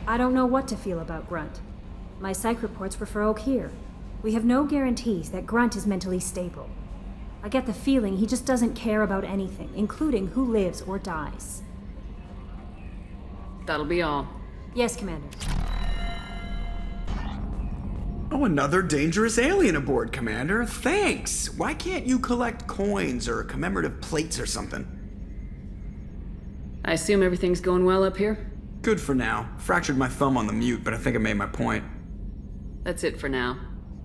I don't know what to feel about Grunt. My psych reports were for Oak here. We have no guarantees that Grunt is mentally stable. I get the feeling he just doesn't care about anything, including who lives or dies. That'll be all. Yes, Commander. Oh, another dangerous alien aboard, Commander. Thanks! Why can't you collect coins or commemorative plates or something? I assume everything's going well up here? Good for now. Fractured my thumb on the mute, but I think I made my point. That's it for now.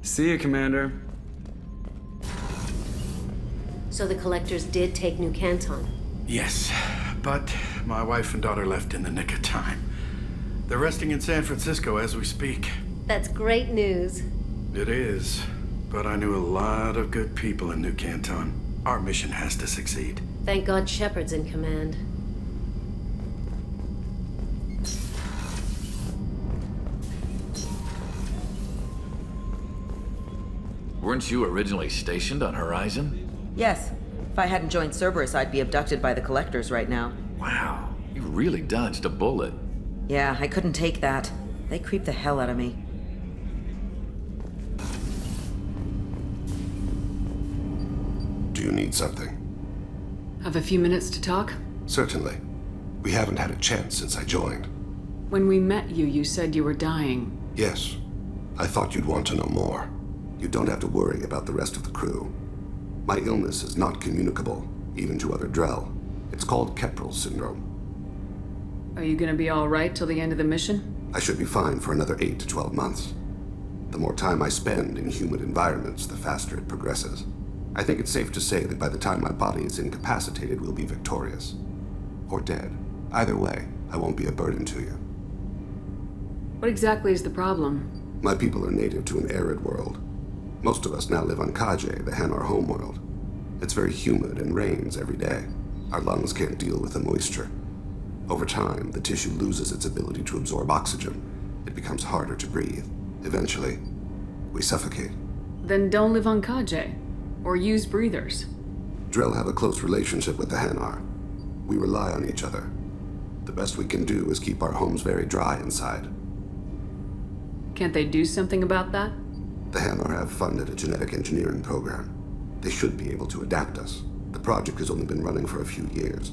See you, Commander. So the collectors did take New Canton? Yes, but my wife and daughter left in the nick of time. They're resting in San Francisco as we speak. That's great news. It is, but I knew a lot of good people in New Canton. Our mission has to succeed. Thank God Shepard's in command. Weren't you originally stationed on Horizon? Yes. If I hadn't joined Cerberus, I'd be abducted by the Collectors right now. Wow, you really dodged a bullet. Yeah, I couldn't take that. They creep the hell out of me. Do you need something? Have a few minutes to talk? Certainly. We haven't had a chance since I joined. When we met you, you said you were dying. Yes. I thought you'd want to know more. You don't have to worry about the rest of the crew. My illness is not communicable, even to other Drell. It's called Keprel syndrome. Are you gonna be alright till the end of the mission? I should be fine for another 8 to 12 months. The more time I spend in humid environments, the faster it progresses. I think it's safe to say that by the time my body is incapacitated, we'll be victorious. Or dead. Either way, I won't be a burden to you. What exactly is the problem? My people are native to an arid world. Most of us now live on Kaje, the Hanar homeworld. It's very humid and rains every day. Our lungs can't deal with the moisture. Over time, the tissue loses its ability to absorb oxygen. It becomes harder to breathe. Eventually, we suffocate. Then don't live on Kaje. Or use breathers. Drell have a close relationship with the Hanar. We rely on each other. The best we can do is keep our homes very dry inside. Can't they do something about that? The Hanar have funded a genetic engineering program. They should be able to adapt us. The project has only been running for a few years.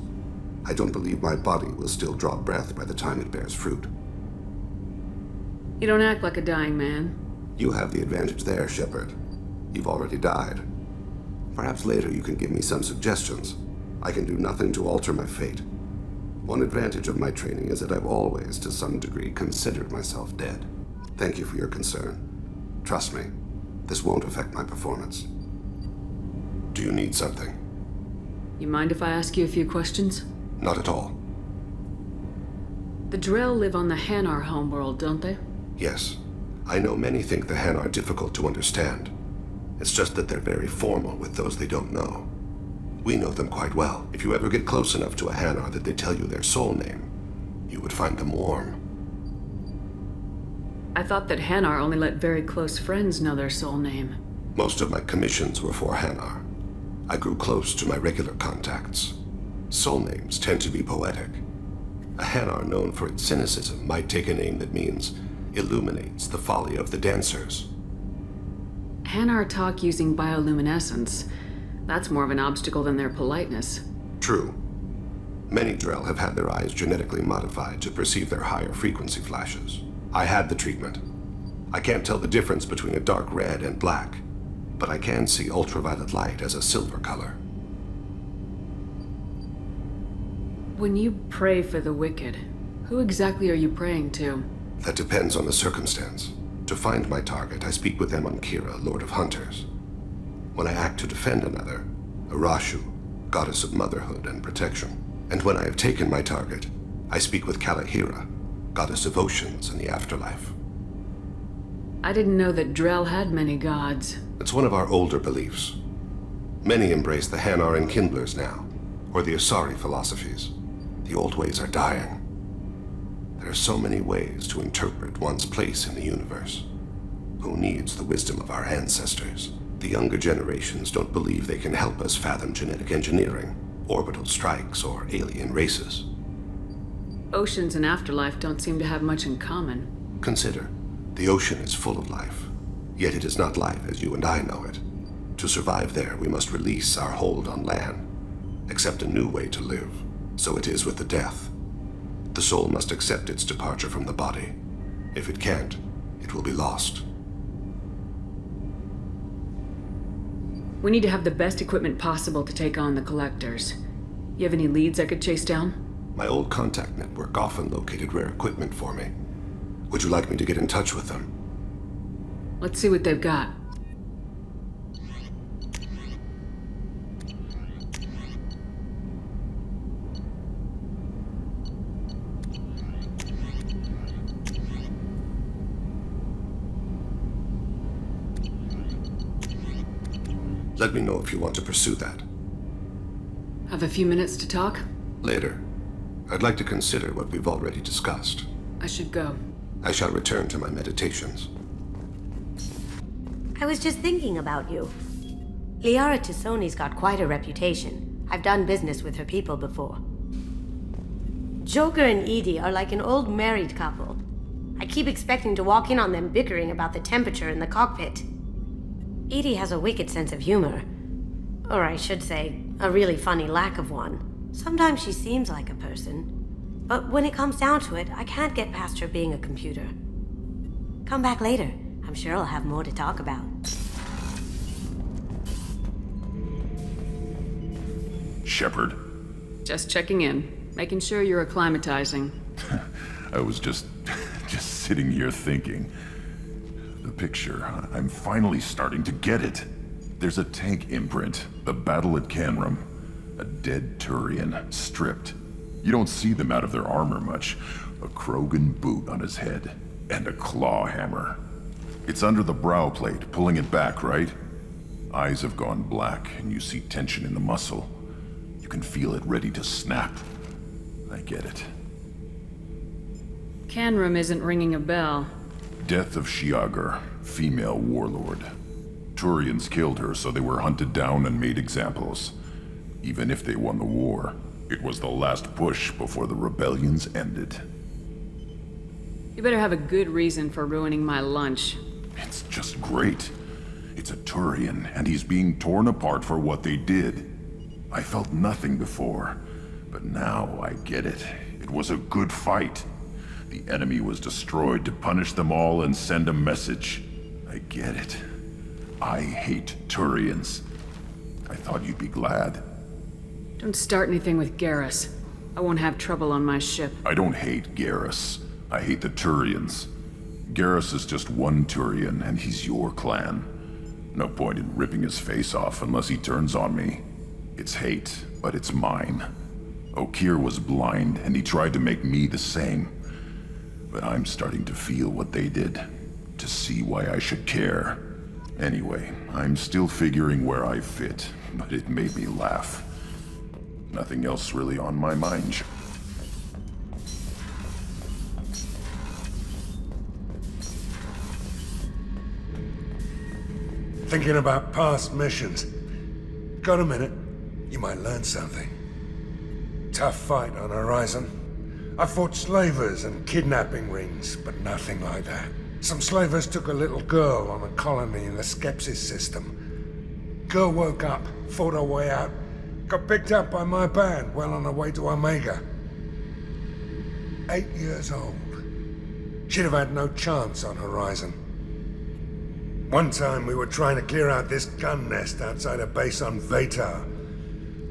I don't believe my body will still draw breath by the time it bears fruit. You don't act like a dying man. You have the advantage there, Shepard. You've already died. Perhaps later you can give me some suggestions. I can do nothing to alter my fate. One advantage of my training is that I've always, to some degree, considered myself dead. Thank you for your concern. Trust me, this won't affect my performance. Do you need something? You mind if I ask you a few questions? Not at all. The Drell live on the Hanar homeworld, don't they? Yes. I know many think the Han are difficult to understand. It's just that they're very formal with those they don't know. We know them quite well. If you ever get close enough to a Hanar that they tell you their soul name, you would find them warm. I thought that Hanar only let very close friends know their soul name. Most of my commissions were for Hanar. I grew close to my regular contacts. Soul names tend to be poetic. A Hanar known for its cynicism might take a name that means illuminates the folly of the dancers. Hanar talk using bioluminescence. That's more of an obstacle than their politeness. True. Many Drell have had their eyes genetically modified to perceive their higher frequency flashes. I had the treatment. I can't tell the difference between a dark red and black, but I can see ultraviolet light as a silver color. When you pray for the wicked, who exactly are you praying to? That depends on the circumstance. To find my target, I speak with them on Kira, Lord of Hunters. When I act to defend another, Arashu, goddess of motherhood and protection. And when I have taken my target, I speak with Kalahira, goddess of oceans and the afterlife. I didn't know that Drell had many gods. It's one of our older beliefs. Many embrace the Hanar and Kindlers now, or the Asari philosophies. The old ways are dying. There are so many ways to interpret one's place in the universe. Who needs the wisdom of our ancestors? The younger generations don't believe they can help us fathom genetic engineering, orbital strikes, or alien races. Oceans and afterlife don't seem to have much in common. Consider, the ocean is full of life, yet it is not life as you and I know it. To survive there, we must release our hold on land, accept a new way to live. So it is with the death. The soul must accept its departure from the body. If it can't, it will be lost. We need to have the best equipment possible to take on the Collectors. You have any leads I could chase down? My old contact network often located rare equipment for me. Would you like me to get in touch with them? Let's see what they've got. Let me know if you want to pursue that. Have a few minutes to talk? Later. I'd like to consider what we've already discussed. I should go. I shall return to my meditations. I was just thinking about you. Liara T'Soni's got quite a reputation. I've done business with her people before. Joker and Edie are like an old married couple. I keep expecting to walk in on them bickering about the temperature in the cockpit. Edie has a wicked sense of humor. Or I should say, a really funny lack of one. Sometimes she seems like a person. But when it comes down to it, I can't get past her being a computer. Come back later. I'm sure I'll have more to talk about. Shepard? Just checking in. Making sure you're acclimatizing. I was just sitting here thinking. The picture, I'm finally starting to get it. There's a tank imprint, the battle at Canrum. A dead Turian, stripped. You don't see them out of their armor much. A Krogan boot on his head, and a claw hammer. It's under the brow plate, pulling it back, right? Eyes have gone black, and you see tension in the muscle. You can feel it ready to snap. I get it. Canrum isn't ringing a bell. Death of Shiagar, female warlord. Turians killed her, so they were hunted down and made examples. Even if they won the war, it was the last push before the rebellions ended. You better have a good reason for ruining my lunch. It's just great. It's a Turian, and he's being torn apart for what they did. I felt nothing before, but now I get it. It was a good fight. The enemy was destroyed to punish them all and send a message. I get it. I hate Turians. I thought you'd be glad. Don't start anything with Garrus. I won't have trouble on my ship. I don't hate Garrus. I hate the Turians. Garrus is just one Turian, and he's your clan. No point in ripping his face off unless he turns on me. It's hate, but it's mine. Okeer was blind, and he tried to make me the same. But I'm starting to feel what they did, to see why I should care. Anyway, I'm still figuring where I fit, but it made me laugh. Nothing else really on my mind. Thinking about past missions. Got a minute? You might learn something. Tough fight on Horizon. I fought slavers and kidnapping rings, but nothing like that. Some slavers took a little girl on a colony in the Skepsis system. Girl woke up, fought her way out, got picked up by my band well on her way to Omega. 8 years old. She'd have had no chance on Horizon. One time we were trying to clear out this gun nest outside a base on Vatar.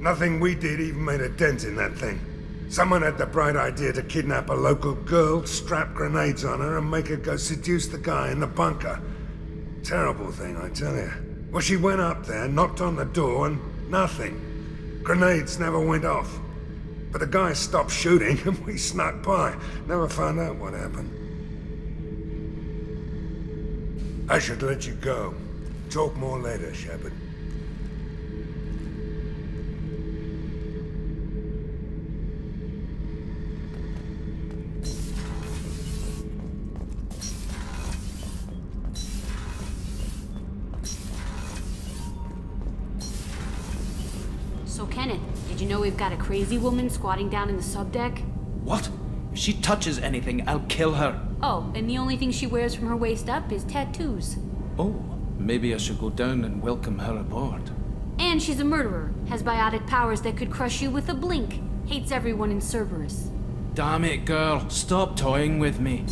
Nothing we did even made a dent in that thing. Someone had the bright idea to kidnap a local girl, strap grenades on her, and make her go seduce the guy in the bunker. Terrible thing, I tell you. Well, she went up there, knocked on the door, and nothing. Grenades never went off. But the guy stopped shooting, and we snuck by. Never found out what happened. I should let you go. Talk more later, Shepard. So Kenneth, did you know we've got a crazy woman squatting down in the subdeck? What? she touches anything, I'll kill her. Oh, and the only thing she wears from her waist up is tattoos. Oh, maybe I should go down and welcome her aboard. And she's a murderer, has biotic powers that could crush you with a blink, hates everyone in Cerberus. Damn it, girl. Stop toying with me.